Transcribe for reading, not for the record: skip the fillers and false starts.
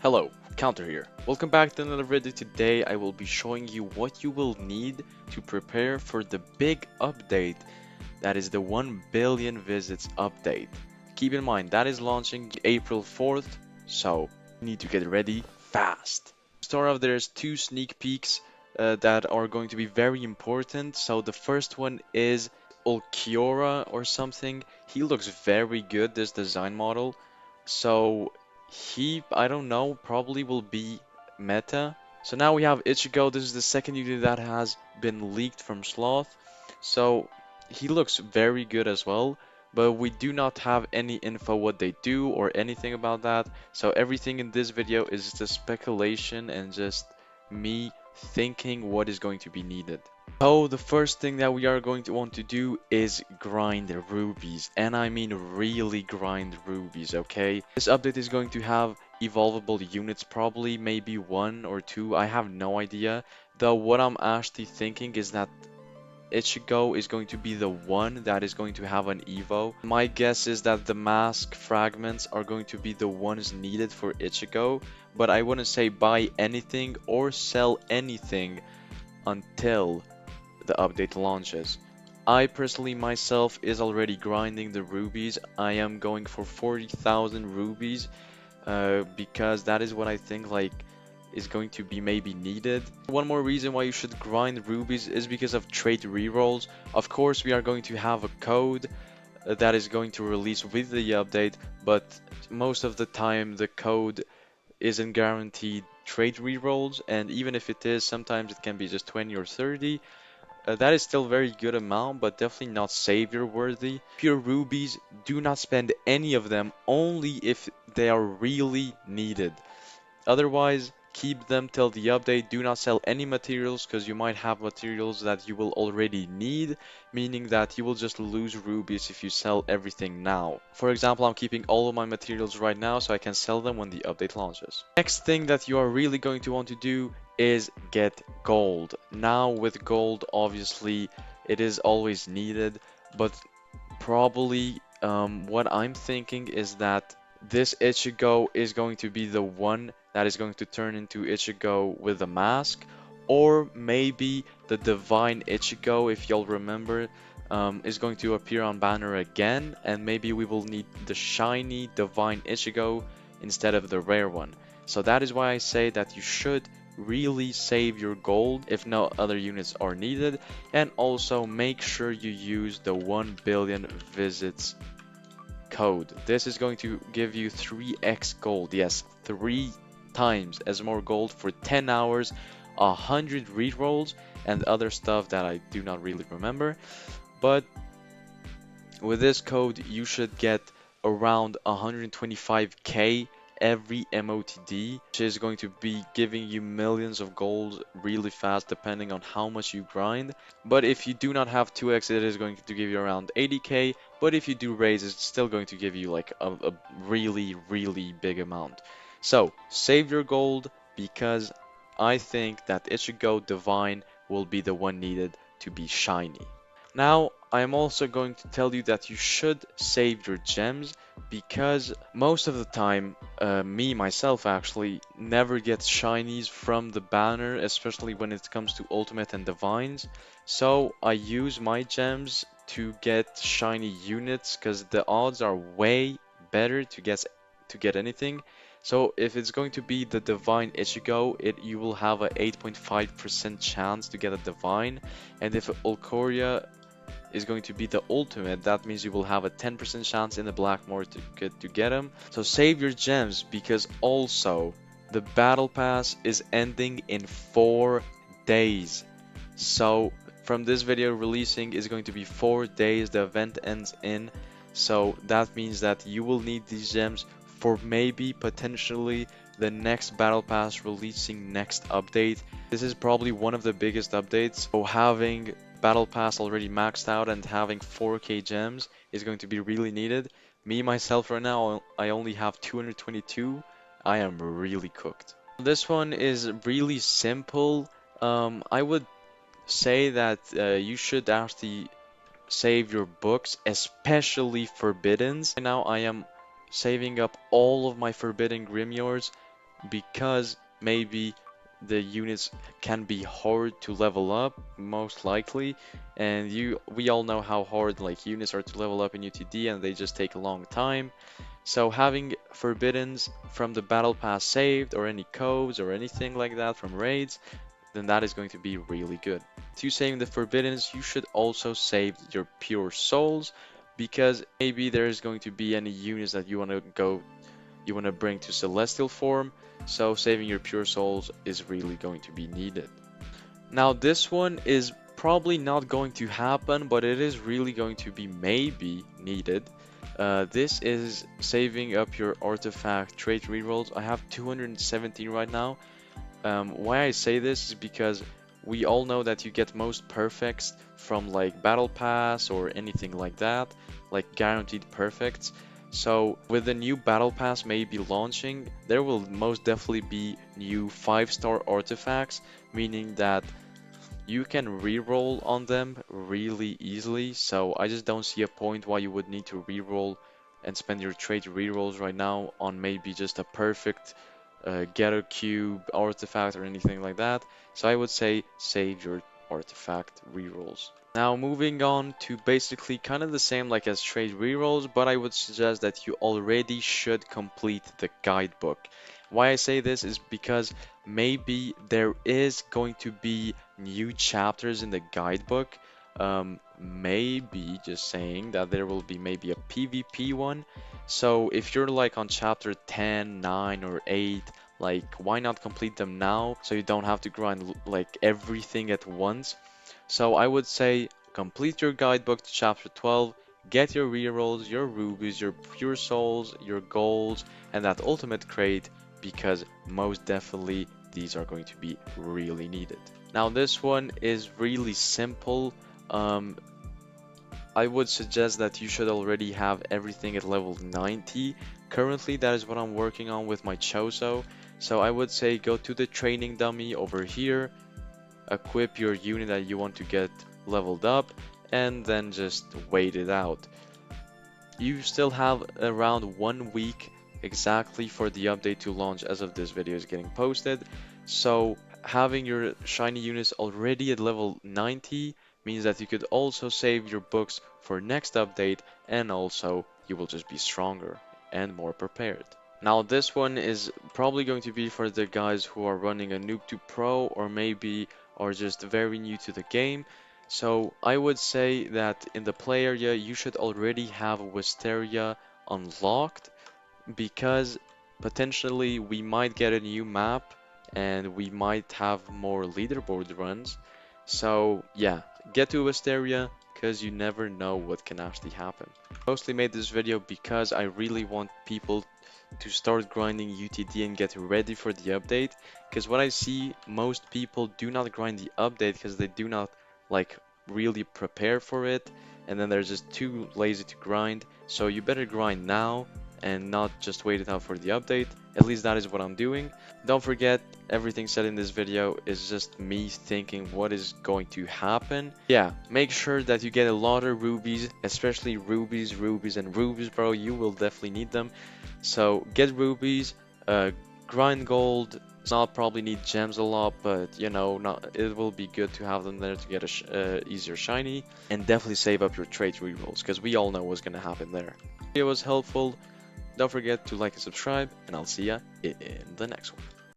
Hello, Counter here. Welcome back to another video. Today I will be showing you what you will need to prepare for the big update, that is the 1 billion visits update. Keep in mind that is launching April 4th, so you need to get ready fast. To start off, there's two sneak peeks that are going to be very important. So the first one is Ulquiorra or something. He looks very good, this design model. So I don't know, probably will be meta. So now we have Ichigo. This is the second unit that has been leaked from Sloth. So he looks very good as well, but we do not have any info what they do or anything about that. So everything in this video is just speculation and just me thinking what is going to be needed. So the first thing that we are going to want to do is grind rubies, and I mean really grind rubies, okay? This update is going to have evolvable units, probably maybe one or two, I have no idea. Though what I'm actually thinking is that Ichigo is going to be the one that is going to have an Evo. My guess is that the mask fragments are going to be the ones needed for Ichigo, but I wouldn't say buy anything or sell anything until the update launches. I personally myself is already grinding the rubies. I am going for 40,000 rubies because that is what I think is going to be maybe needed. One more reason why you should grind rubies is because of trait rerolls. Of course, we are going to have a code that is going to release with the update, but most of the time the code isn't guaranteed trait rerolls, and even if it is, sometimes it can be just 20 or 30. That is still very good amount, but definitely not savior worthy. Pure rubies, do not spend any of them, only if they are really needed. Otherwise, keep them till the update. Do not sell any materials because you might have materials that you will already need, meaning that you will just lose rubies if you sell everything now. For example, I'm keeping all of my materials right now so I can sell them when the update launches. Next thing that you are really going to want to do is get gold. Now with gold, obviously, it is always needed, but probably what I'm thinking is that this Ichigo is going to be the one that is going to turn into Ichigo with a mask, or maybe the Divine Ichigo, if y'all remember, is going to appear on banner again, and maybe we will need the shiny Divine Ichigo instead of the rare one. So that is why I say that you should really save your gold if no other units are needed, and also make sure you use the 1 billion visits code. This is going to give you 3x gold, yes, 3 times as more gold for 10 hours, 100 rerolls, and other stuff that I do not really remember. But with this code you should get around 125k every MOTD, which is going to be giving you millions of gold really fast depending on how much you grind. But if you do not have 2x, it is going to give you around 80k, but if you do raise, it's still going to give you like a really big amount. So save your gold, because I think that Ichigo Divine will be the one needed to be shiny. Now, I am also going to tell you that you should save your gems, because most of the time, me myself actually never gets shinies from the banner, especially when it comes to ultimate and divines. So I use my gems to get shiny units because the odds are way better to get anything. So if it's going to be the divine Ichigo, you will have a 8.5% chance to get a divine, and if Ulquiorra is going to be the ultimate, that means you will have a 10% chance in the black market to get him. So save your gems, because also the battle pass is ending in 4 days. So from this video releasing is going to be 4 days the event ends in. So that means that you will need these gems for maybe potentially the next battle pass releasing next update. This is probably one of the biggest updates, so having battle pass already maxed out and having 4k gems is going to be really needed. Me myself right now, I only have 222. I am really cooked. This one is really simple. I would say that you should actually save your books, especially forbiddens. Right now I am saving up all of my forbidden grimoires because maybe the units can be hard to level up, most likely, and we all know how hard like units are to level up in UTD, and they just take a long time. So having forbiddens from the battle pass saved, or any codes or anything like that from raids, then that is going to be really good. To saving the forbiddens, you should also save your pure souls, because maybe there's going to be any units that you want to bring to celestial form, so saving your pure souls is really going to be needed. Now this one is probably not going to happen, but it is really going to be maybe needed. This is saving up your artifact trait rerolls. I have 217 right now. Why I say this is because we all know that you get most perfects from like battle pass or anything like that, like guaranteed perfects. So with the new battle pass maybe launching, there will most definitely be new 5-star artifacts, meaning that you can reroll on them really easily. So I just don't see a point why you would need to reroll and spend your trait rerolls right now on maybe just a perfect ghetto cube artifact or anything like that. So I would say save your artifact rerolls. Now moving on to basically kind of the same like as trade rerolls, but I would suggest that you already should complete the guidebook. Why I say this is because maybe there is going to be new chapters in the guidebook. Maybe just saying that there will be maybe a PvP one. So if you're like on chapter 10, 9 or 8, like why not complete them now so you don't have to grind like everything at once. So I would say complete your guidebook to chapter 12, get your rerolls, your rubies, your pure souls, your golds, and that ultimate crate, because most definitely these are going to be really needed. Now this one is really simple. I would suggest that you should already have everything at level 90. Currently, that is what I'm working on with my Choso. So I would say go to the training dummy over here, equip your unit that you want to get leveled up, and then just wait it out. You still have around 1 week exactly for the update to launch as of this video is getting posted. So having your shiny units already at level 90 means that you could also save your books for next update, and also you will just be stronger and more prepared. Now this one is probably going to be for the guys who are running a noob to pro, or maybe are just very new to the game. So I would say that in the play area you should already have Wisteria unlocked, because potentially we might get a new map and we might have more leaderboard runs. So yeah, get to Wisteria, because you never know what can actually happen. Mostly made this video because I really want people to start grinding UTD and get ready for the update, because what I see, most people do not grind the update because they do not like really prepare for it, and then they're just too lazy to grind. So you better grind now and not just wait it out for the update. At least that is what I'm doing. Don't forget, everything said in this video is just me thinking what is going to happen. Yeah, make sure that you get a lot of rubies, especially rubies, and rubies, bro. You will definitely need them. So get rubies, grind gold. Not probably need gems a lot, but you know, it will be good to have them there to get a easier shiny, and definitely save up your trait rerolls, because we all know what's gonna happen there. If it was helpful, don't forget to like and subscribe, and I'll see ya in the next one.